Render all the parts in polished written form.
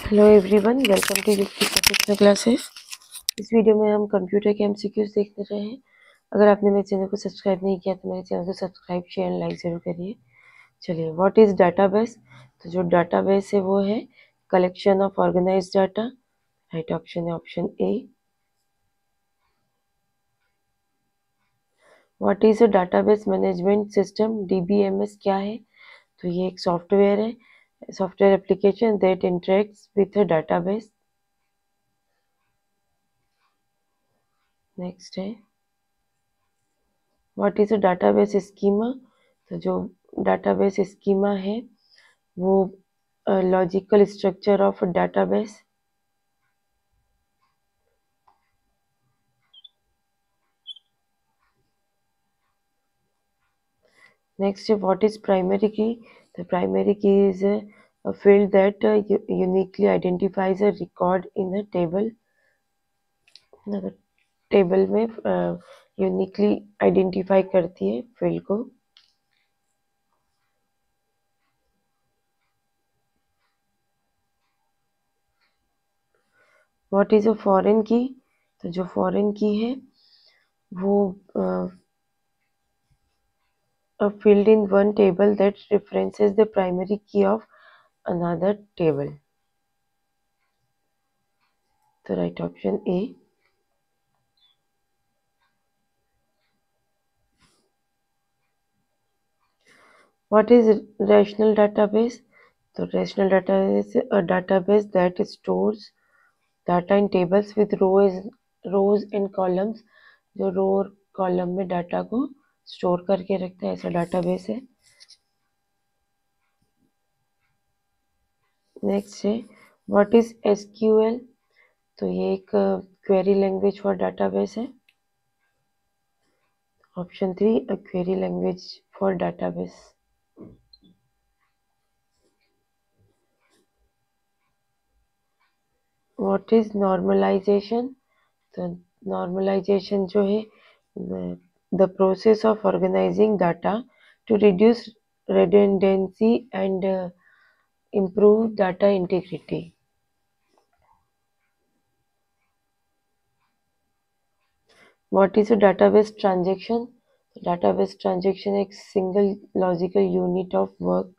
Hello everyone, welcome to युक्ति professional classes. इस video में हम कंप्यूटर के एमसीक्यूज देखने रहे हैं। अगर आपने मेरे चैनल को सब्सक्राइब नहीं किया तो मेरे चैनल को सब्सक्राइब, शेयर एंड लाइक जरूर करिए। चलिए, व्हाट इज डाटाबेस? तो जो डाटाबेस है वो है collection of organised data. Right option है option A. What is a database management system? DBMS क्या है? तो ये एक सॉफ्टवेयर है, software application that interacts with a database. Next है what is a database schema? तो जो डाटाबेस स्कीमा है वो logical structure of database. Next है व्हाट इज प्राइमरी की? तो primary key is a field that uniquely identifies a record in a table. Table में uniquely identify करती है field को। व्हाट इज अ फॉरेन की? तो जो फॉरेन की है वो a field in one table that references the primary key of another table. तो right option A. What is rational database? तो rational database is a database that stores data in tables with rows and columns. जो रो और column में data को store करके रखता है, ऐसा डाटाबेस है। नेक्स्ट है व्हाट इज एसक्यूएल? तो ये एक क्वेरी लैंग्वेज फॉर डाटाबेस है। Option 3 a query language for database. What is normalization? तो नॉर्मलाइजेशन जो है the process of organizing data to reduce redundancy and improve data integrity. What is a database transaction? Database transaction एक single logical unit of work.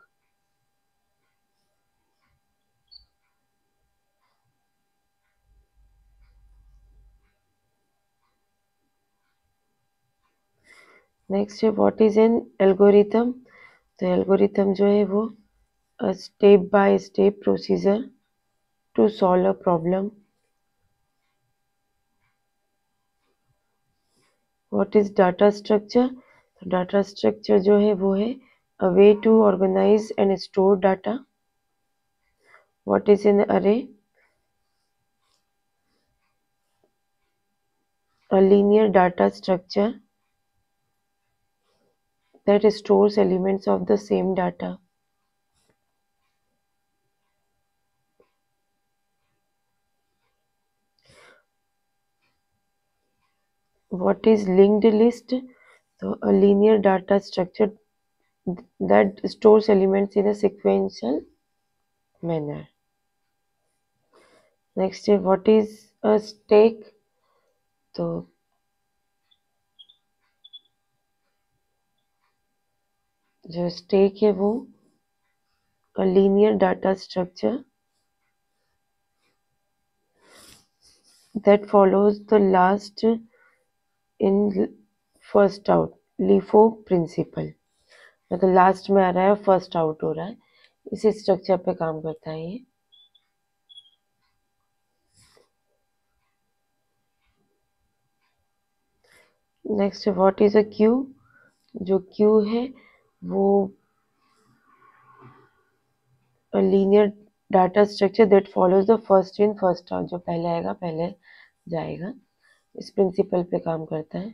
Next है what is an algorithm? तो algorithm जो है वो step by step procedure to solve a problem. What is data structure? तो data structure जो है वो है a way to organise and store data. What is an array? A linear data structure that stores elements of the same data. What is linked list? So a linear data structure that stores elements in a sequential manner. Next है what is a stack? तो जो stack है वो a linear data structure that follows the last in first out LIFO principle. मतलब last में आ रहा है first out हो रहा है, इसी स्ट्रक्चर पे काम करता है ये। Next what is a Q? जो क्यू है वो a linear data structure that follows the first in first out, जो पहले आएगा पहले जाएगा, इस प्रिंसिपल पे काम करता है।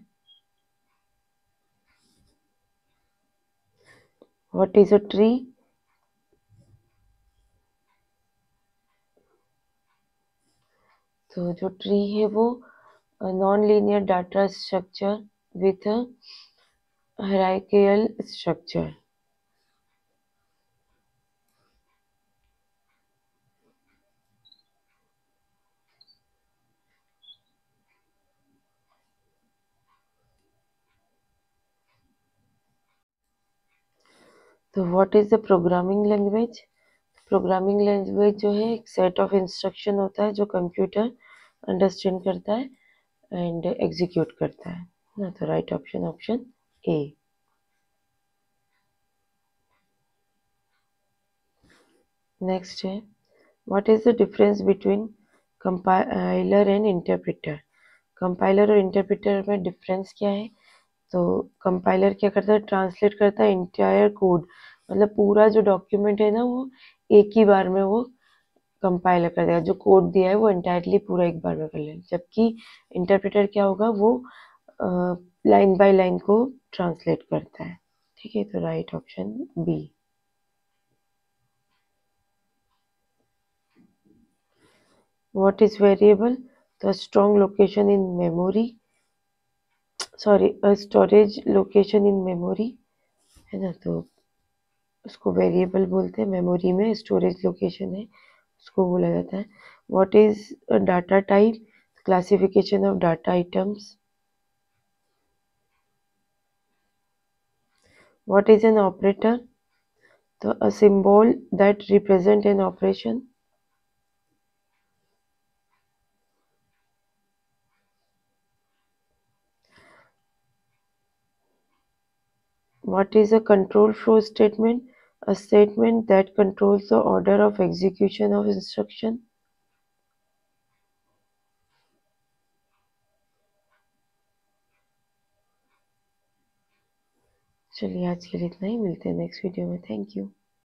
What is a tree? तो जो ट्री है वो non linear data structure with hierarchical structure. तो what is the programming language? Programming language जो है एक सेट ऑफ इंस्ट्रक्शन होता है जो कंप्यूटर अंडरस्टैंड करता है एंड एग्जीक्यूट करता है ना। तो right option option A. Next है what is the difference between compiler and interpreter? Compiler और इंटरप्रेटर में डिफरेंस क्या है? तो कंपाइलर क्या करता है, ट्रांसलेट करता है इंटायर कोड, मतलब पूरा जो डॉक्यूमेंट है ना वो एक ही बार में वो कंपाइलर कर देगा, जो कोड दिया है वो एंटायरली पूरा एक बार में कर लेगा। जबकि इंटरप्रेटर क्या होगा, वो लाइन बाय लाइन को ट्रांसलेट करता है। ठीक है, तो right option B. What is variable? तो strong location in memory, sorry storage location in memory, है ना। तो उसको वेरिएबल बोलते हैं, मेमोरी में स्टोरेज लोकेशन है उसको बोला जाता है। What is data type? Classification of data items. What is an operator? तो a symbol that represent an operation. What is a control flow statement? A statement that controls the order of execution of instruction. चलिए आज के लिए इतना ही, मिलते हैं next video में। Thank you.